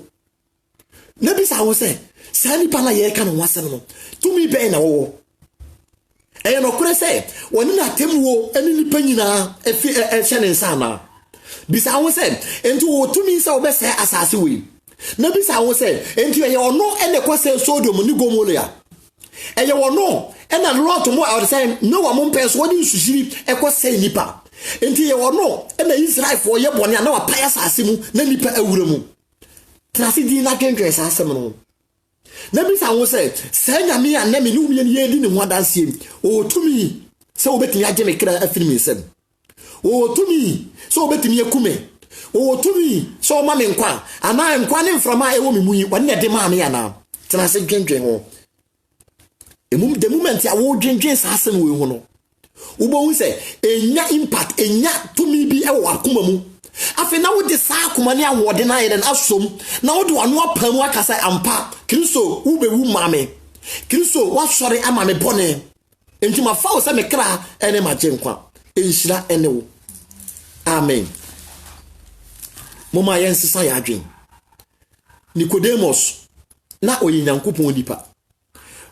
na bi sa wo se sani pala ye kan wase no tumi be na wo e no kure se woni na temwo eni nipa nyina e hye ne nsa na bisa wo se enti wo tumi se wo be se asase we na bisa wo se enti ye ono ene kwase Sodom ni Gomora eye wono And a lot more out of time, no one person what you should echo say nipa. Enti ye wono e na Israel for ye bone na wapaya asemu na nipa awuremu trasi di na kenke asem no na bi sa wo se nyame ya na me ni umi ye di ne ho adanse o tumi se obetimi age me kra afiri mi nsem o tumi se obetimi ekume o tumi so ma me nkwa ana nkwa ne mframa ewo me muyi wone de ma me ya na trasi dwendwen ho the moment ya wo dwendwen sa asem we ho no ubo say enya impact enya to me bi e wa akoma mu afi na wo de sa akoma ne awode na yeden asom na wo de wano apam akasa ampa kristo ubewu mame kristo wa sori ama me bone enti ma fa wo se me kra ene ma genkwa enhira ene wo amen moma yensisa ya adwen Nicodemus na oyenyankopon nipa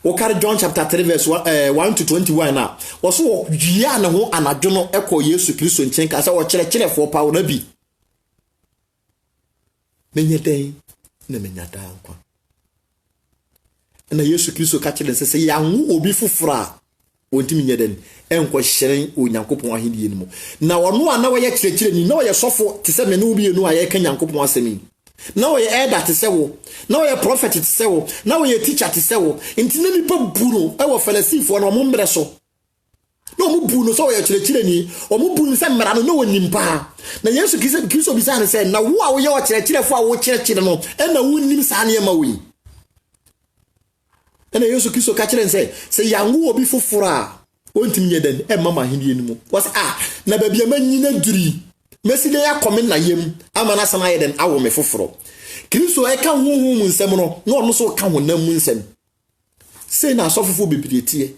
Okare John chapter 3 verse 1 to 21 na woso dua na ho anadwo no ekọ Yesu Kristo nchen ka sa wo kire fo pa wo na bi menye den na menya da nkwa na Yesu Kristo ka kire se ya hu obi fufura ontimi nye den enko hyeren onyankopon ahedie ni mu na wono ana wo ye kire ni na wo ye sofo te se me no bi enu aye kan nyankopon asemi na wo ye elder te se wo na wo ye prophet te se wo na wo ye teacher te se wo intine ni pa buru e wo felisifo na mo mbre so na mo bu no so wo ye kire ni o mo bu nse mra no na wo nimpa na Yesu Kristo bisa ne se na wo a wo ye wo kire fo a wo kire no e na wo nim sa na ma wi e na Yesu Kristo ka kire se ya ngo obi fofora ontim nye den e mama hindie ni mu was na ba bia manyina duri meside ya komen na yem amana sana yeden awo me foforo Kristo e ka honhom nsem no na ono so ka honam nsem say na sofofo bebiretie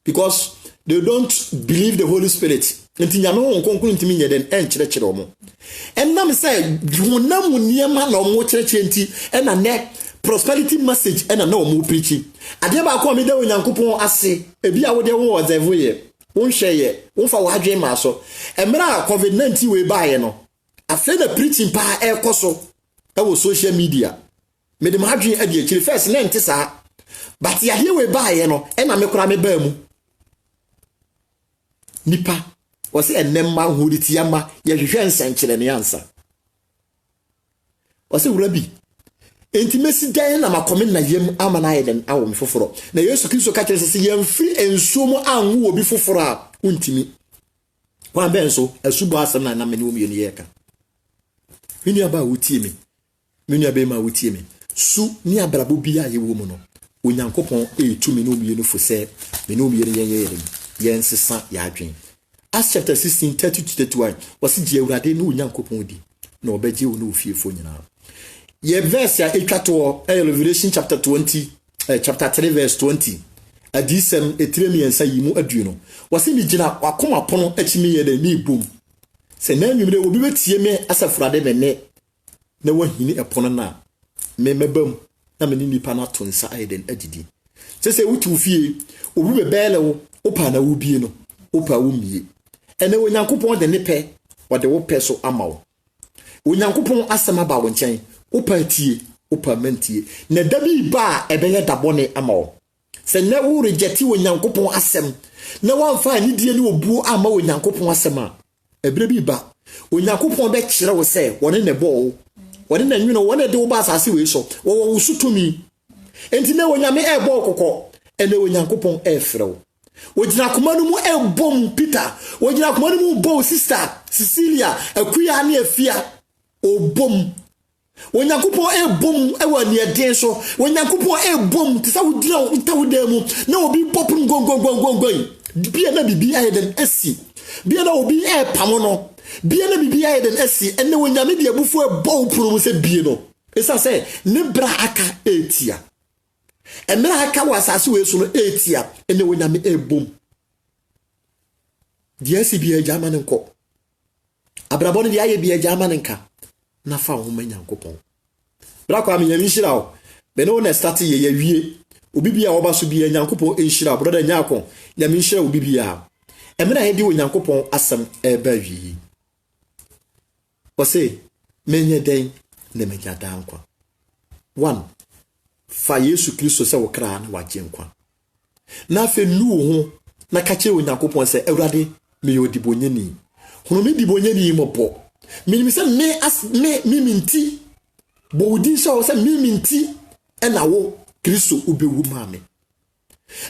because they don't believe the Holy Spirit enti nyame won konkon ntimi nyeden en kyerɛkyerɛ omo enam say honam niema na omo kyerɛkyerɛ enti ena ne prosperity message ena na omo preach ade ba ko me da onyankopon ase ebi a wo de wo observe ye won hweye won fa wadwen ma so emra covid-19 we baaye no afa na preaching pa ekoso e wo social media me de madwen ade akiri first na ente sa but ya de we baaye no e na me kura me ba mu nipa wo se enemma huriti ama ye hwehwe nsankyere ne ansa wo se wurabi intimacy dan na makomen na yem amana yeden awo me foforo na Yesu Kristo ka kire se yemfi ensuomo anwo obi foforo a untimi kwa benso asubo asem na me ne omi ne yeka mini aba wutie me mini aba ma wutie me su ni abrabo bia ye wo mu no onyankopon etumi ne omi ne fo se me ne omi ne yeyere yensesa ya adwen Acts chapter 16 30 to 31 wasi je awurade ne onyankopon di na obeje wo ne ofiefo nyina ye verse ya etwato Revelation chapter 20 chapter 3 verse 20 adisem etremi ensa yimu adu no wase mi gina wakoma pono akimi ye da ni bom se na nwumre obi betie me asafurade me ne na wahini epono na me mebam na me ni nipa na to nsa ayeden adidi se wutu fie obi bebele wo opa na wo bie no opa wo mie ene onyankopon de ne pe ode wo pe so amawo onyankopon asema ba wo nchen opa tie opa mentie na dabi ba ebeye dabone amawo se na wo rejecti onyankopon asem na wanfa ni die ni obuo ama onyankopon asem a ebere bi ba onyankopon be kire wo se woni ne bo woni na nwino woni de wo ba asase we so wo sutumi enti na wonyame e bo kokko ene onyankopon e frew wojina komanu mu e bom Peter wojina komanu mu bo sister Cecilia akuya na afia obom wonyankopon e bom e wani eden so wonyankopon e bom tisa wudina utawudemu na obi popun gongongongongon bia na bibi ayeden asi bia na obi e pamono bia na bibi ayeden asi enne wonyame de abufu e bo prum se bie no esa se ne bra aka etia emra aka wasase we so no etia enne wonyame e bom die asi bia jamane nko abrabone de aye bia jamane nka na fa wo manyankopon bra kwa me nyame hira o be no na start ye wie obi bia wo ba so bia nyankopon enhira brother nyakon nyame hira obi bia emra he di wo nyankopon asem e ba wi o se menye den ne menya dankwa 1 fa Yesu Kristo se wo kra na waje nkwa na fe nu ho na ka che Onyankopon se Awurade me yodibonyani hono me dibonyani mobo me se me minti bo udi so se me minti na wo Kristo ubewu maame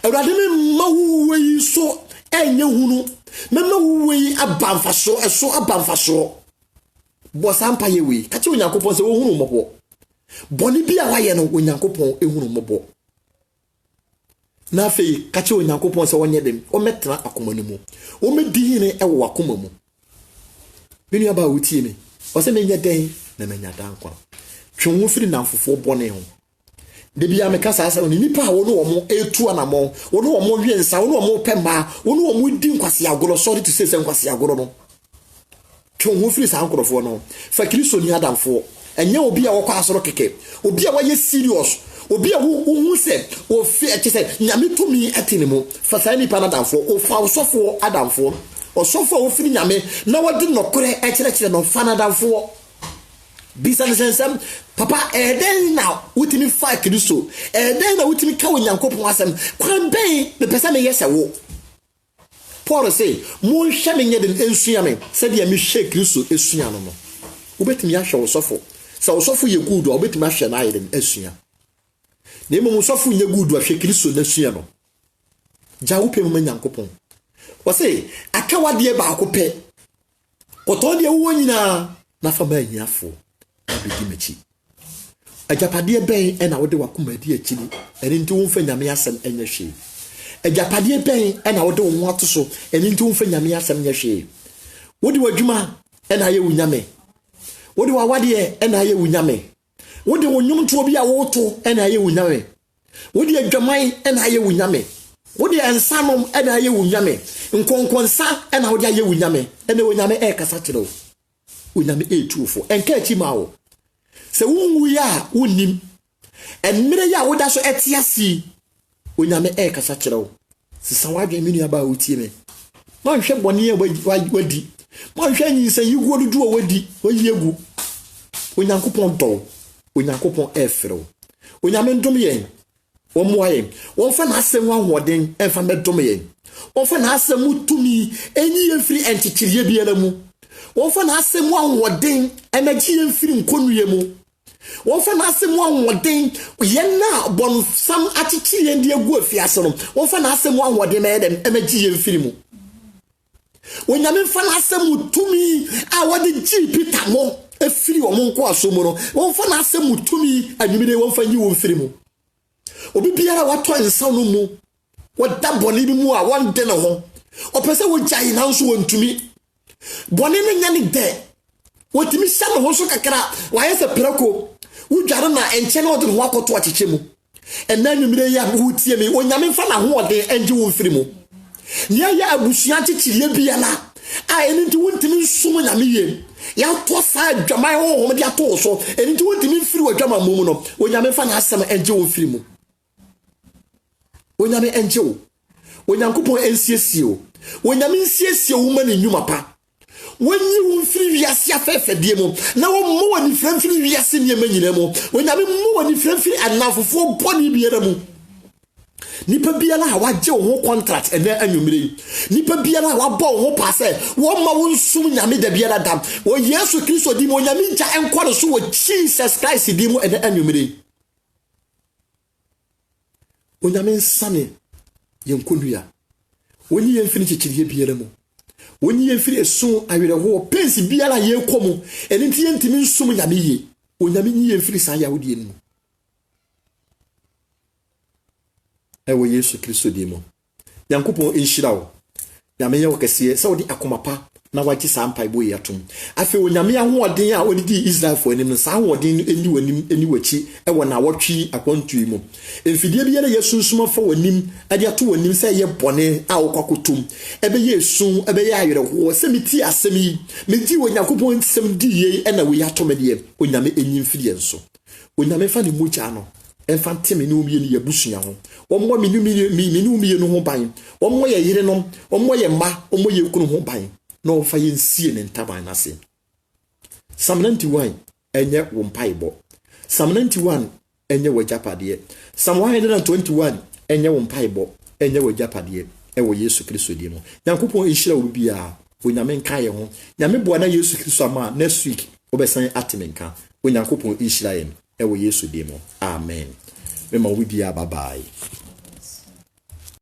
Awurade me mawu yi so enye hunu me mawu yi abamfaso eso abamfaso bo sampa ye wi ka che Onyankopon se wo hunu mobo boni bia wa ye no Onyankopon ehunu mobo na fe ka che Onyankopon se wonye dem o metra akoma no mu o medi ne ewo akoma mu menu aba wutie me o se menya den na menya dan kwa twe ho firi namfofo bone ho de bia me kasa asa oni nipa wo no omo etu anamo wo no omo wiensa wo no omo pemba wo no omo di nkwase agoro sorry to say nkwase agoro no twe ho firi sa ankorofo no fa Kristo ni adamfo enye obi a wokọ asoro keke obi a waye serious obi a wo se o fi se nyame tumi atini mu fa sa ni pa adamfo o fa osofo adamfo osofo o firi nyame na wodi nokore ekire no fa adamfo bisa sensem papa eden na wutimi fa Kristo eden na wutimi ka Onyankopon asem kwan ben me pesa me yese wo Paul say mo hwe me nyeden ensua me se de me hwe Kristo esua no no wobetimi ahwe osofo se osofo ye good wobetimi ahwe na ayeden esua na emo osofo nye good ahwe Kristo na esua no ja wo pem Onyankopon wo say akawade ba akopɛ koto de wo nyina na fa ba hiafo abedi mechi ajapade ben na wode wakoma di akini ene nti wo mfa nyame asem enye hwe ajapade ben na wode wo ato so ene nti wo mfa nyame asem enye hwe wode wadwuma na ye wunyame wode wawade na ye wunyame wode wonyumto bi a woto na ye wunyame wode adwaman na ye wunyame wode ansanom na ye wunyame nkonkonsa na wode ye wunyame na wunyame kasa kyerɛ Unyame etufo enka achi mawo se wunwu ya unim enmire ya woda so etiasi Unyame kasa kyerɛw sisa wadwe menu aba utie me ma hwɛ bɔne ya wadi ma hwɛ nyinsa yiguo dudu wadi wayiegu Onyankopon dɔ Onyankopon efrew Unyame ndom yen womwa yen womfa na asɛm ahoɔden emfa medom yen womfa na asɛm mutumi enyi yefiri enkyekyerie biara mu wonfa na asemu anwoden emeji emfiri nkonuye mu wonfa na asemu anwoden yenna bonsam achichiri ende egu afiase no wonfa na asemu anwoden medem emeji emfiri mu wonyame fa na asemu tumi a wode ji Peter mo efiri omonko asomo no wonfa na asemu tumi anwimire wonfa nyi wonfiri mu obi biara wato ensa no mu wada boni bi mu a wonde ne ho opese wo jai na nso wontumi boni ne nyane de wotimi sha no so kakra wayese prako wudware na enche na wode ho akoto achiche mu enna nwumire ya wutie me onyame mfa na ho ode enje wo mfiri mu nya ya abusua chichirie biala a eni nti wontimi nsumo nyame ye ya to sa adwaman ho de ato so eni nti wontimi mfiri wadwama mu no onyame mfa na asem enje wo mfiri mu onyame enje wo Onyankopon ensiesie wo onyame ensiesie wo ma ne nyuma pa wonyi wonfiri wiase afefedie mu na wo mo wani framfiri wiase ne manyina mu wonyame mo wani framfiri anafofo boni biara mu nipa biara ha waje wo contract ene anwumire nipa biara ha wabɔ wo pase wo ma wo nsum nyame da biara dam wo Yesu Kristo di mo nyame ja enkɔ so wo Jesus Christ di mu ene anwumire onyame nsane yenkonua woni yemfiri chichirie biara mu woni yemfiri esu awere ho pensi biara ye komu eni nti yentimi nsum nyame ye onyame nyi yemfiri sa ya wodie mu ewo Yesu Kristo di mu Yankopon enhyirawo nyame ye wokese se wodi akomapa na waji sa mpa ibo yatum afi onyame ahoɔden a onidi Israel fo anim no sa ahoɔden eni wanim eni wachi ewo na wotwi akwantu mu emfidie biara yesunsuma fa wanim ade ato wanim sɛ ye bɔne a wokwakotum ebe ye sun ebe ye ayere ho sɛ meti asɛm yi medi Onyankopɔn nsɛm di ye na we yatom de onyame enyim firi enso onyame fa ne mogya no emfa nteme ne umie ne yabusua ho ommo minumie no ho ban ommo ye yire no ommo ye ma ommo ye kunu ho ban no fa yensie ne ntaban nase Psalm 91 enye wo mpaibo Psalm 91 enye wo japade Psalm 121 enye wo mpaibo enye wo japade e wo Yesu Kristo di mo Nyankopɔn nhira wo bia onyame nka ye ho nyame boa na Yesu Kristo ama next week obesan atimenka Nyankopɔn nhira ye e wo Yesu di mo amen me ma wo bia bye bye